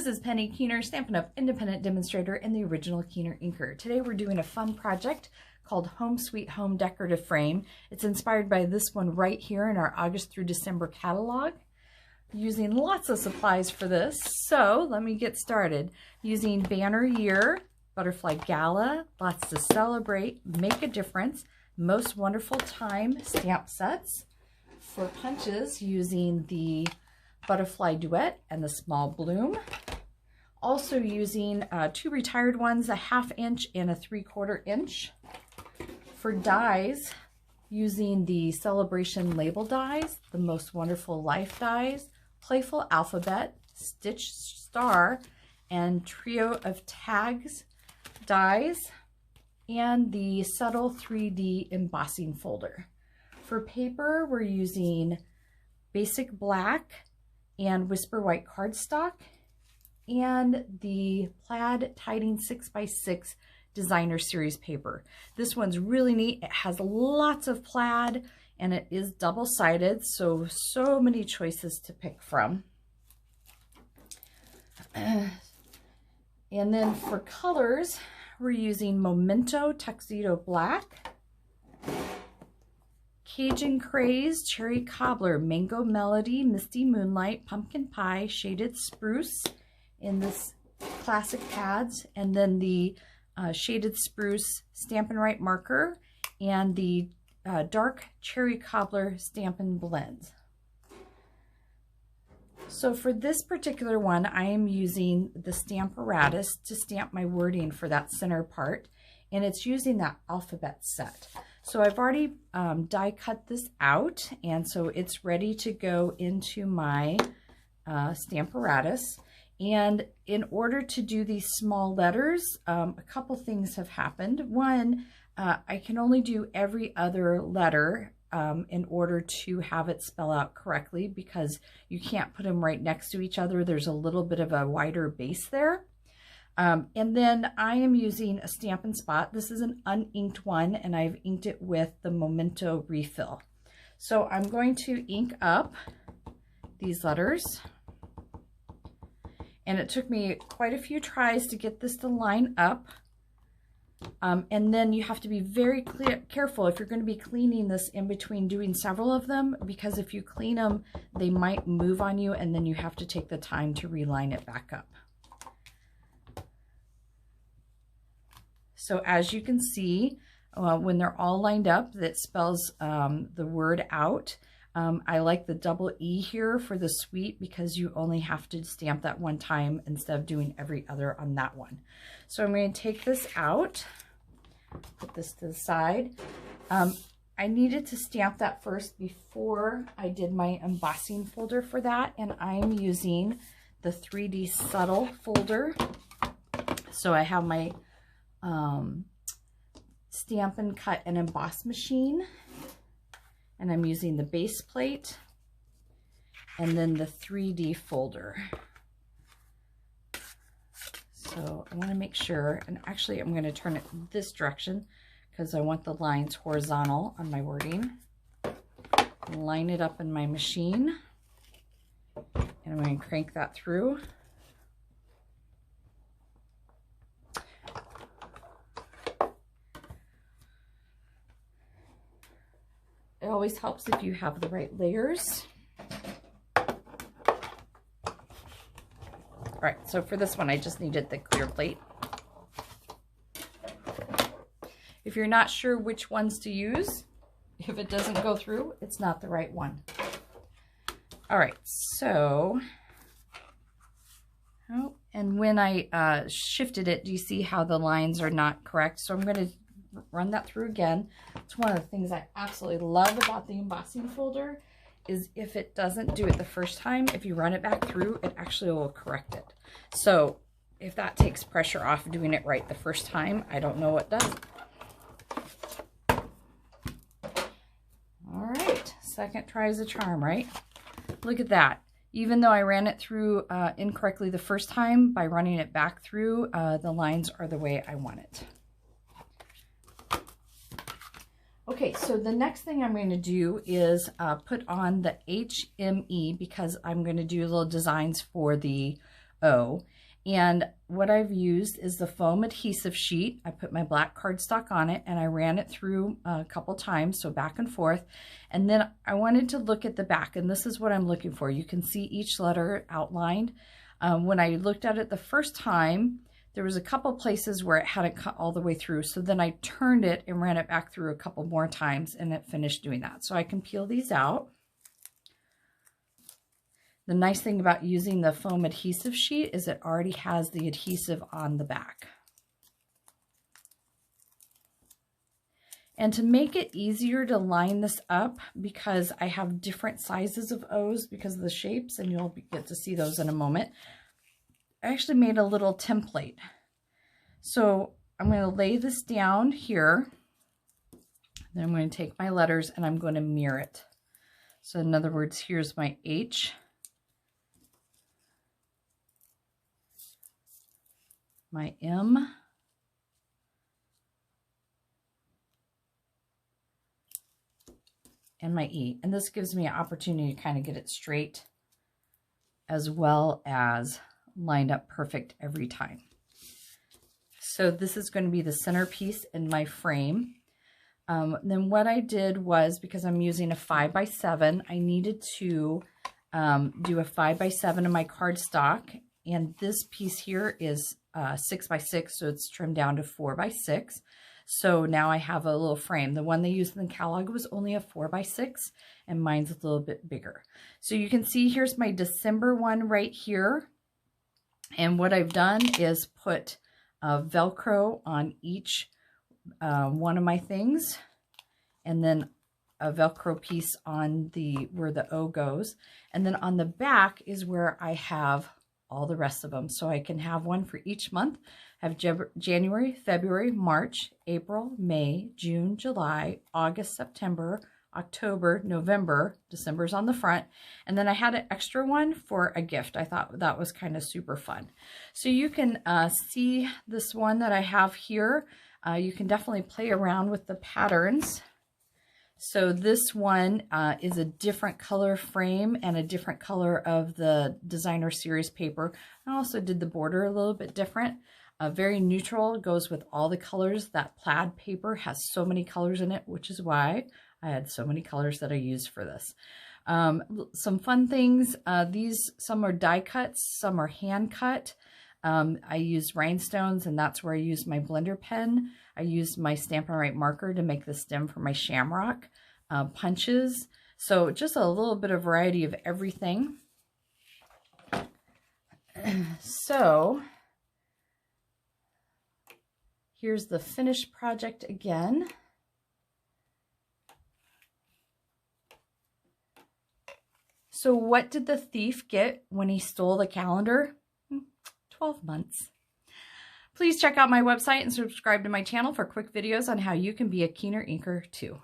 This is Penny Keener, Stampin' Up! Independent Demonstrator and the original KeenerINKer. Today we're doing a fun project called Home Sweet Home Decorative Frame. It's inspired by this one right here in our August through December catalog. Using lots of supplies for this, so let me get started. Using Banner Year, Butterfly Gala, Lots to Celebrate, Make a Difference, Most Wonderful Time stamp sets. For punches, using the Butterfly Duet and the Small Bloom. Also using two retired ones, a 1/2 inch and a 3/4 inch. For dies, using the Celebration Label dies, the Most Wonderful Life dies, Playful Alphabet, Stitch Star, and Trio of Tags dies, and the Subtle 3D Embossing Folder. For paper, we're using Basic Black and Whisper White cardstock, and the Plaid Tiding 6x6 Designer Series paper. This one's really neat. It has lots of plaid, and it is double-sided, so many choices to pick from. And then for colors, we're using Memento Tuxedo Black, Cajun Craze, Cherry Cobbler, Mango Melody, Misty Moonlight, Pumpkin Pie, Shaded Spruce in this classic pads, and then the Shaded Spruce Stampin' Right marker, and the Dark Cherry Cobbler Stampin' Blends. So for this particular one, I am using the Stamparatus to stamp my wording for that center part, and it's using that alphabet set. So I've already die cut this out, and so it's ready to go into my Stamparatus. And in order to do these small letters, a couple things have happened. One, I can only do every other letter in order to have it spell out correctly, because you can't put them right next to each other. There's a little bit of a wider base there. And then I am using a Stampin' Spot. This is an uninked one, and I've inked it with the Memento refill. So I'm going to ink up these letters. And it took me quite a few tries to get this to line up. And then you have to be very careful if you're going to be cleaning this in between doing several of them, because if you clean them, they might move on you, and then you have to take the time to reline it back up. So as you can see, when they're all lined up, that spells the word out. I like the double E here for the sweet, because you only have to stamp that one time instead of doing every other on that one. So I'm going to take this out, put this to the side. I needed to stamp that first before I did my embossing folder for that, and I'm using the 3D Subtle folder. So I have my Stampin' Cut and Emboss machine, and I'm using the base plate and then the 3D folder. So I want to make sure, and actually I'm going to turn it this direction because I want the lines horizontal on my wording. Line it up in my machine, and I'm going to crank that through. It always helps if you have the right layers. All right, so for this one, I just needed the clear plate. If you're not sure which ones to use, if it doesn't go through, it's not the right one. All right, so, oh, and when I shifted it, do you see how the lines are not correct? So I'm going to run that through again. It's one of the things I absolutely love about the embossing folder, is if it doesn't do it the first time, if you run it back through, it actually will correct it. So if that takes pressure off doing it right the first time, I don't know what does. All right, second try is a charm, right? Look at that. Even though I ran it through incorrectly the first time, by running it back through, the lines are the way I want it. Okay, so the next thing I'm going to do is put on the HME, because I'm going to do little designs for the O. And what I've used is the foam adhesive sheet. I put my black cardstock on it and I ran it through a couple times, so back and forth. And then I wanted to look at the back, and this is what I'm looking for. You can see each letter outlined. When I looked at it the first time, there was a couple places where it hadn't cut all the way through. So then I turned it and ran it back through a couple more times, and it finished doing that. So I can peel these out. The nice thing about using the foam adhesive sheet is it already has the adhesive on the back. And to make it easier to line this up, because I have different sizes of O's because of the shapes, and you'll get to see those in a moment, I actually made a little template. So I'm going to lay this down here. Then I'm going to take my letters and I'm going to mirror it. So in other words, here's my H. My M, and my E. And this gives me an opportunity to kind of get it straight as well as lined up perfect every time. So this is going to be the centerpiece in my frame. Then what I did was, because I'm using a 5x7, I needed to do a 5x7 in my cardstock. And this piece here is 6x6, so it's trimmed down to 4x6. So now I have a little frame. The one they used in the catalog was only a 4x6, and mine's a little bit bigger. So you can see here's my December one right here. And what I've done is put Velcro on each one of my things, and then a Velcro piece on where the O goes. And then on the back is where I have all the rest of them. So I can have one for each month. I have January, February, March, April, May, June, July, August, September, October, November. December's on the front. And then I had an extra one for a gift. I thought that was kind of super fun. So you can see this one that I have here. You can definitely play around with the patterns. So this one is a different color frame and a different color of the designer series paper. I also did the border a little bit different. Very neutral, goes with all the colors. That plaid paper has so many colors in it, which is why I had so many colors that I used for this. Some fun things. Some are die cuts, some are hand cut. I used rhinestones, and that's where I used my blender pen. I used my Stampin' Write marker to make the stem for my shamrock, punches. So just a little bit of variety of everything. So here's the finished project again. So what did the thief get when he stole the calendar? 12 months. Please check out my website and subscribe to my channel for quick videos on how you can be a KeenerINKer too.